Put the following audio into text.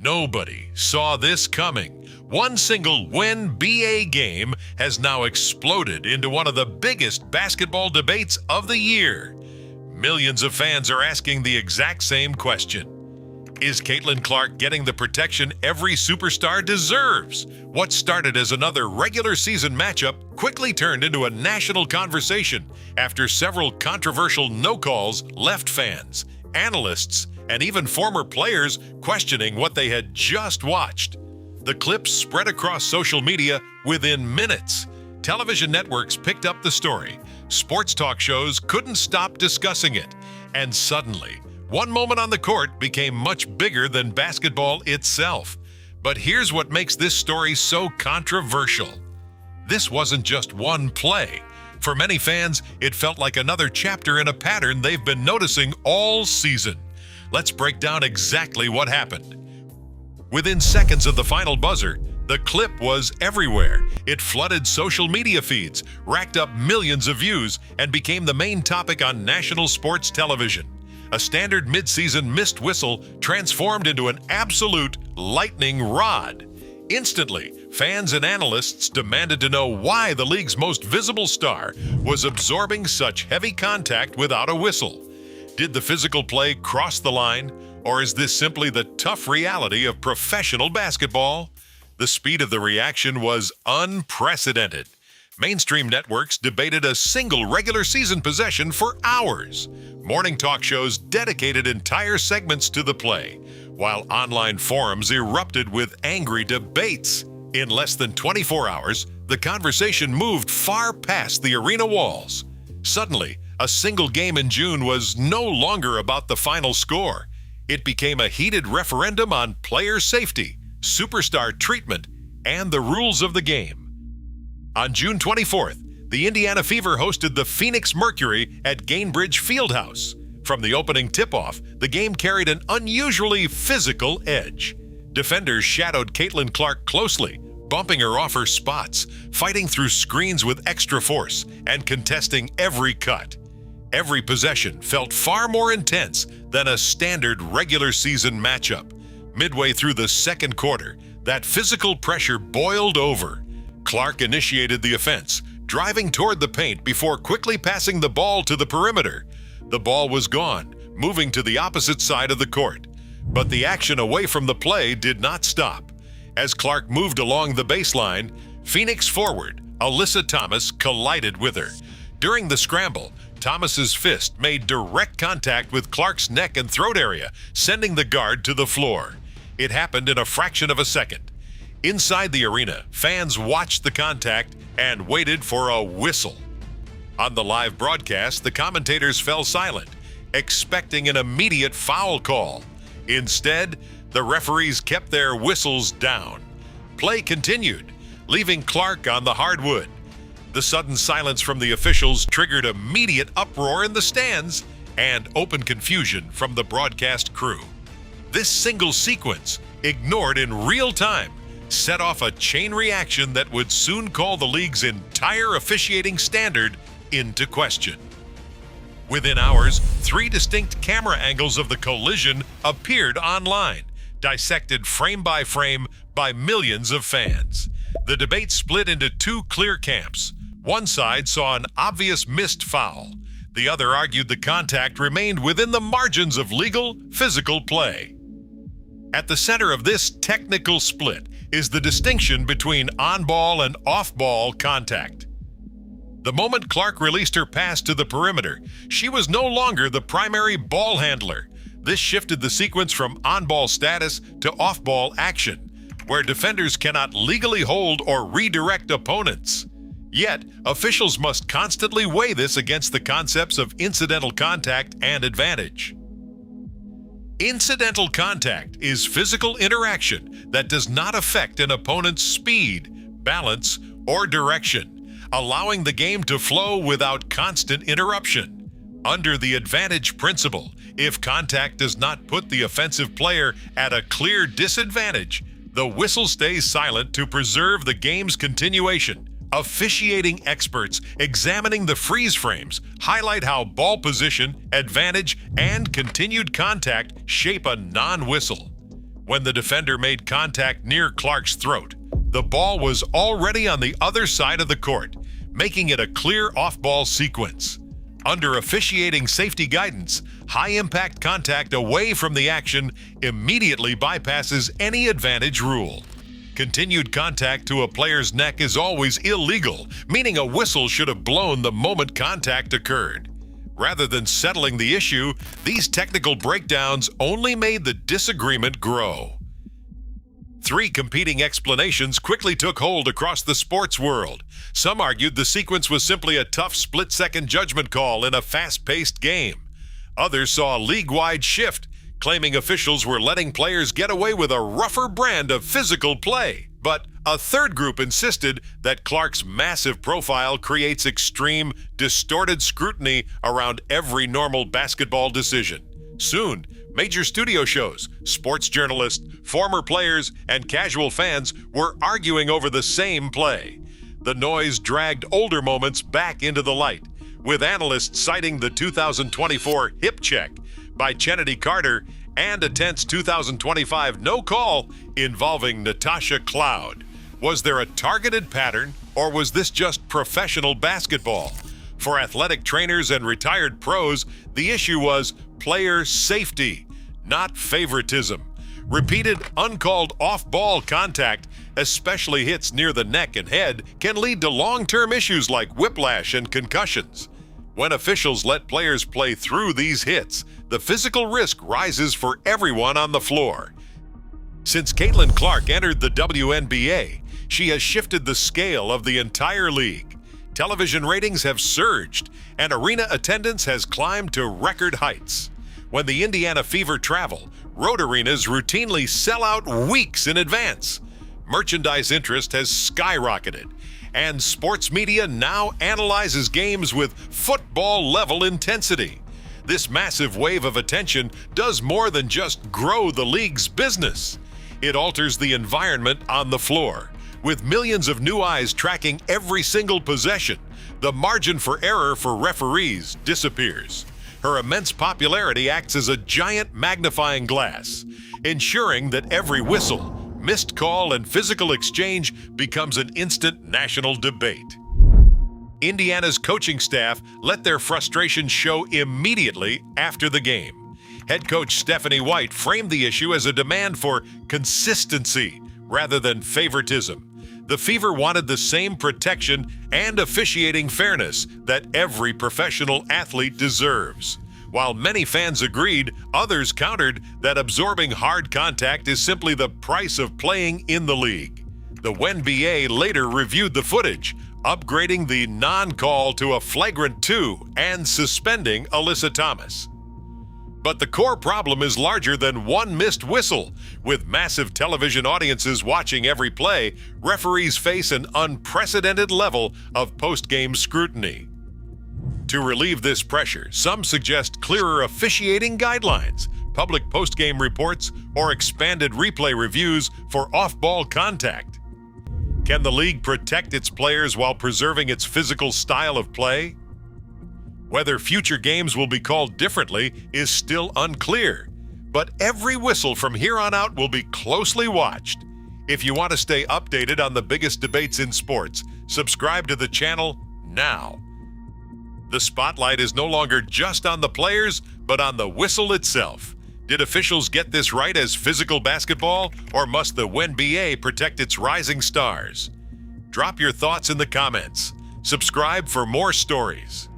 Nobody saw this coming. One single WNBA game has now exploded into one of the biggest basketball debates of the year. Millions of fans are asking the exact same question. Is Caitlin Clark getting the protection every superstar deserves? What started as another regular season matchup quickly turned into a national conversation after several controversial no-calls left fans, analysts, and even former players questioning what they had just watched. The clips spread across social media within minutes. Television networks picked up the story. Sports talk shows couldn't stop discussing it. And suddenly, one moment on the court became much bigger than basketball itself. But here's what makes this story so controversial. This wasn't just one play. For many fans, it felt like another chapter in a pattern they've been noticing all season. Let's break down exactly what happened. Within seconds of the final buzzer, the clip was everywhere. It flooded social media feeds, racked up millions of views, and became the main topic on national sports television. A standard midseason missed whistle transformed into an absolute lightning rod. Instantly, fans and analysts demanded to know why the league's most visible star was absorbing such heavy contact without a whistle. Did the physical play cross the line, or is this simply the tough reality of professional basketball? The speed of the reaction was unprecedented. Mainstream networks debated a single regular season possession for hours. Morning talk shows dedicated entire segments to the play, while online forums erupted with angry debates. In less than 24 hours, the conversation moved far past the arena walls. Suddenly, a single game in June was no longer about the final score. It became a heated referendum on player safety, superstar treatment, and the rules of the game. On June 24th, the Indiana Fever hosted the Phoenix Mercury at Gainbridge Fieldhouse. From the opening tip-off, the game carried an unusually physical edge. Defenders shadowed Caitlin Clark closely, bumping her off her spots, fighting through screens with extra force, and contesting every cut. Every possession felt far more intense than a standard regular season matchup. Midway through the second quarter, that physical pressure boiled over. Clark initiated the offense, driving toward the paint before quickly passing the ball to the perimeter. The ball was gone, moving to the opposite side of the court. But the action away from the play did not stop. As Clark moved along the baseline, Phoenix forward, Alyssa Thomas, collided with her. During the scramble, Thomas's fist made direct contact with Clark's neck and throat area, sending the guard to the floor. It happened in a fraction of a second. Inside the arena, fans watched the contact and waited for a whistle. On the live broadcast, the commentators fell silent, expecting an immediate foul call. Instead, the referees kept their whistles down. Play continued, leaving Clark on the hardwood. The sudden silence from the officials triggered immediate uproar in the stands and open confusion from the broadcast crew. This single sequence, ignored in real time, set off a chain reaction that would soon call the league's entire officiating standard into question. Within hours, 3 distinct camera angles of the collision appeared online, dissected frame by millions of fans. The debate split into 2 clear camps. One side saw an obvious missed foul. The other argued the contact remained within the margins of legal, physical play. At the center of this technical split is the distinction between on-ball and off-ball contact. The moment Clark released her pass to the perimeter, she was no longer the primary ball handler. This shifted the sequence from on-ball status to off-ball action, where defenders cannot legally hold or redirect opponents. Yet, officials must constantly weigh this against the concepts of incidental contact and advantage. Incidental contact is physical interaction that does not affect an opponent's speed, balance, or direction, allowing the game to flow without constant interruption. Under the advantage principle, if contact does not put the offensive player at a clear disadvantage, the whistle stays silent to preserve the game's continuation. Officiating experts examining the freeze frames highlight how ball position, advantage, and continued contact shape a non-whistle. When the defender made contact near Clark's throat, the ball was already on the other side of the court, making it a clear off-ball sequence. Under officiating safety guidance, high-impact contact away from the action immediately bypasses any advantage rule. Continued contact to a player's neck is always illegal, meaning a whistle should have blown the moment contact occurred. Rather than settling the issue, these technical breakdowns only made the disagreement grow. Three competing explanations quickly took hold across the sports world. Some argued the sequence was simply a tough split-second judgment call in a fast-paced game. Others saw a league-wide shift, claiming officials were letting players get away with a rougher brand of physical play. But a third group insisted that Clark's massive profile creates extreme, distorted scrutiny around every normal basketball decision. Soon, major studio shows, sports journalists, former players, and casual fans were arguing over the same play. The noise dragged older moments back into the light, with analysts citing the 2024 hip check by Chennedy Carter and a tense 2025 no call involving Natasha Cloud. Was there a targeted pattern, or was this just professional basketball? For athletic trainers and retired pros, the issue was player safety, not favoritism. Repeated, uncalled off-ball contact, especially hits near the neck and head, can lead to long-term issues like whiplash and concussions. When officials let players play through these hits, the physical risk rises for everyone on the floor. Since Caitlin Clark entered the WNBA, she has shifted the scale of the entire league. Television ratings have surged, and arena attendance has climbed to record heights. When the Indiana Fever travel, road arenas routinely sell out weeks in advance. Merchandise interest has skyrocketed, and sports media now analyzes games with football-level intensity. This massive wave of attention does more than just grow the league's business. It alters the environment on the floor. With millions of new eyes tracking every single possession, the margin for error for referees disappears. Her immense popularity acts as a giant magnifying glass, ensuring that every whistle, missed call, and physical exchange becomes an instant national debate. Indiana's coaching staff let their frustration show immediately after the game. Head coach Stephanie White framed the issue as a demand for consistency rather than favoritism. The Fever wanted the same protection and officiating fairness that every professional athlete deserves. While many fans agreed, others countered that absorbing hard contact is simply the price of playing in the league. The WNBA later reviewed the footage, upgrading the non-call to a flagrant 2 and suspending Alyssa Thomas. But the core problem is larger than one missed whistle. With massive television audiences watching every play, referees face an unprecedented level of post-game scrutiny. To relieve this pressure, some suggest clearer officiating guidelines, public post-game reports, or expanded replay reviews for off-ball contact. Can the league protect its players while preserving its physical style of play? Whether future games will be called differently is still unclear, but every whistle from here on out will be closely watched. If you want to stay updated on the biggest debates in sports, subscribe to the channel now. The spotlight is no longer just on the players, but on the whistle itself. Did officials get this right as physical basketball, or must the WNBA protect its rising stars? Drop your thoughts in the comments. Subscribe for more stories.